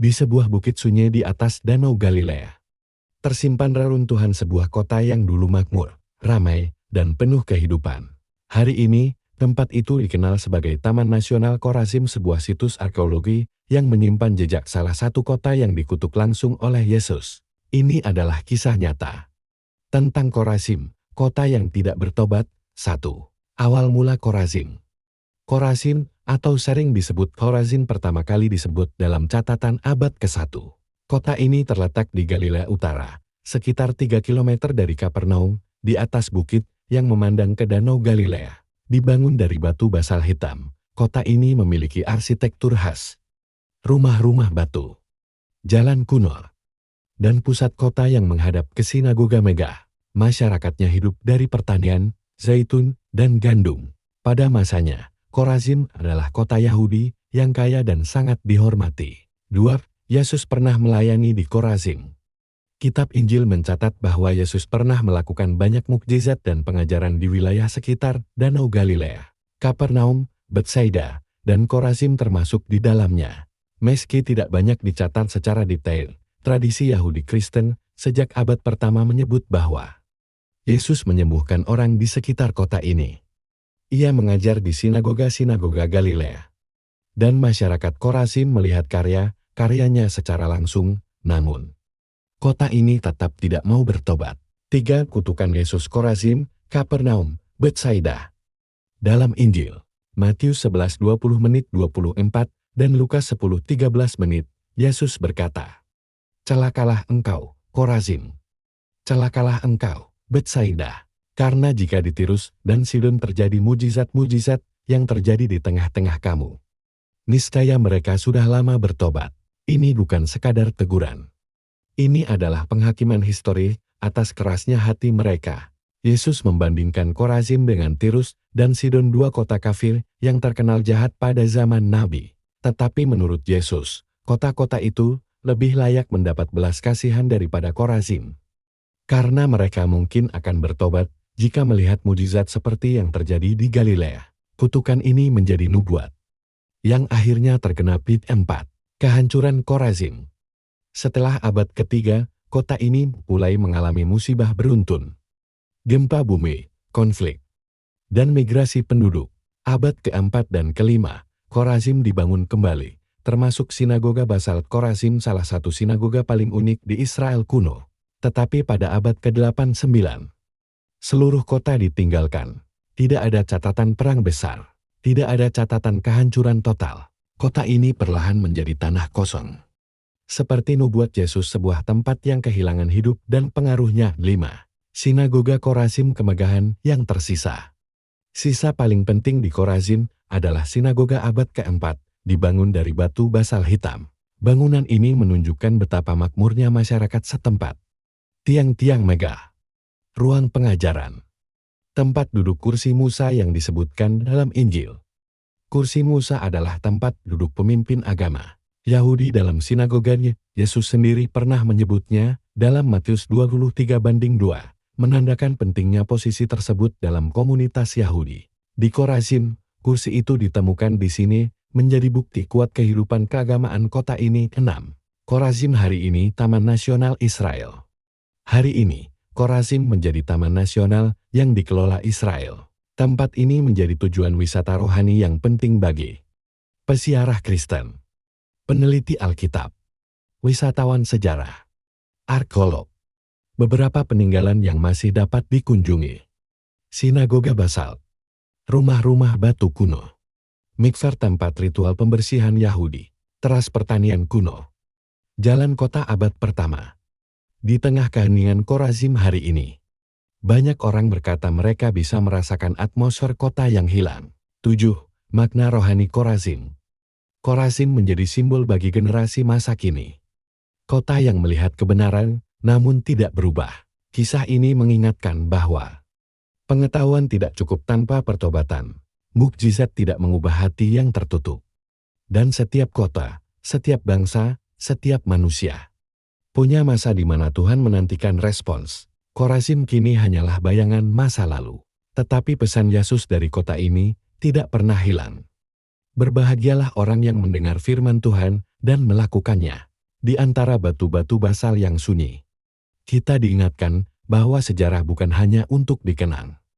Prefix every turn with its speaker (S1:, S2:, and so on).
S1: Di sebuah bukit sunyi di atas Danau Galilea, tersimpan reruntuhan sebuah kota yang dulu makmur, ramai, dan penuh kehidupan. Hari ini, tempat itu dikenal sebagai Taman Nasional Korazim, sebuah situs arkeologi yang menyimpan jejak salah satu kota yang dikutuk langsung oleh Yesus. Ini adalah kisah nyata tentang Korazim, kota yang tidak bertobat. 1. Awal mula Korazim. Korazim, atau sering disebut Khorazim, pertama kali disebut dalam catatan abad ke-1. Kota ini terletak di Galilea Utara, sekitar 3 km dari Kapernaum, di atas bukit yang memandang ke Danau Galilea. Dibangun dari batu basal hitam, kota ini memiliki arsitektur khas. Rumah-rumah batu, jalan kuno, dan pusat kota yang menghadap ke sinagoga megah. Masyarakatnya hidup dari pertanian, zaitun, dan gandum. Pada masanya, Korazim adalah kota Yahudi yang kaya dan sangat dihormati. 2. Yesus pernah melayani di Korazim. Kitab Injil mencatat bahwa Yesus pernah melakukan banyak mukjizat dan pengajaran di wilayah sekitar Danau Galilea. Kapernaum, Betsaida, dan Korazim termasuk di dalamnya. Meski tidak banyak dicatat secara detail, tradisi Yahudi Kristen sejak abad pertama menyebut bahwa Yesus menyembuhkan orang di sekitar kota ini. Ia mengajar di sinagoga-sinagoga Galilea. Dan masyarakat Korazim melihat karyanya secara langsung, namun kota ini tetap tidak mau bertobat. 3. Kutukan Yesus Korazim, Kapernaum, Betsaida. Dalam Injil, Matius 11:20-24 dan Lukas 10:13, Yesus berkata, "Celakalah engkau, Korazim! Celakalah engkau, Betsaida! Karena jika di Tirus dan Sidon terjadi mujizat-mujizat yang terjadi di tengah-tengah kamu, niscaya mereka sudah lama bertobat." Ini bukan sekadar teguran. Ini adalah penghakiman histori atas kerasnya hati mereka. Yesus membandingkan Korazim dengan Tirus dan Sidon, dua kota kafir yang terkenal jahat pada zaman Nabi. Tetapi menurut Yesus, kota-kota itu lebih layak mendapat belas kasihan daripada Korazim. Karena mereka mungkin akan bertobat jika melihat mujizat seperti yang terjadi di Galilea. Kutukan ini menjadi nubuat yang akhirnya tergenapi. 4. Kehancuran Korazim. Setelah abad ketiga, kota ini mulai mengalami musibah beruntun. Gempa bumi, konflik, dan migrasi penduduk. Abad keempat dan kelima, Korazim dibangun kembali, termasuk sinagoga basalt Korazim, salah satu sinagoga paling unik di Israel kuno. Tetapi pada abad ke-8-9, seluruh kota ditinggalkan. Tidak ada catatan perang besar. Tidak ada catatan kehancuran total. Kota ini perlahan menjadi tanah kosong. Seperti nubuat Yesus, sebuah tempat yang kehilangan hidup dan pengaruhnya. 5. Sinagoga Korazim, kemegahan yang tersisa. Sisa paling penting di Korazim adalah sinagoga abad keempat, dibangun dari batu basal hitam. Bangunan ini menunjukkan betapa makmurnya masyarakat setempat. Tiang-tiang megah, ruang pengajaran, tempat duduk kursi Musa yang disebutkan dalam Injil. Kursi Musa adalah tempat duduk pemimpin agama Yahudi dalam sinagoganya. Yesus sendiri pernah menyebutnya dalam Matius 23:2, menandakan pentingnya posisi tersebut dalam komunitas Yahudi. Di Korazim, kursi itu ditemukan di sini menjadi bukti kuat kehidupan keagamaan kota ini. 6. Korazim hari ini Taman Nasional Israel. Hari ini, Korazim menjadi taman nasional yang dikelola Israel. Tempat ini menjadi tujuan wisata rohani yang penting bagi peziarah Kristen, peneliti Alkitab, wisatawan sejarah, arkeolog. Beberapa peninggalan yang masih dapat dikunjungi: sinagoga basalt, rumah-rumah batu kuno, mikvah tempat ritual pembersihan Yahudi, teras pertanian kuno, jalan kota abad pertama. Di tengah keheningan Korazim hari ini, banyak orang berkata mereka bisa merasakan atmosfer kota yang hilang. 7. Makna rohani Korazim. Korazim menjadi simbol bagi generasi masa kini. Kota yang melihat kebenaran, namun tidak berubah. Kisah ini mengingatkan bahwa pengetahuan tidak cukup tanpa pertobatan. Mukjizat tidak mengubah hati yang tertutup. Dan setiap kota, setiap bangsa, setiap manusia punya masa di mana Tuhan menantikan respons. Korazim kini hanyalah bayangan masa lalu. Tetapi pesan Yesus dari kota ini tidak pernah hilang. Berbahagialah orang yang mendengar firman Tuhan dan melakukannya. Di antara batu-batu basal yang sunyi, kita diingatkan bahwa sejarah bukan hanya untuk dikenang,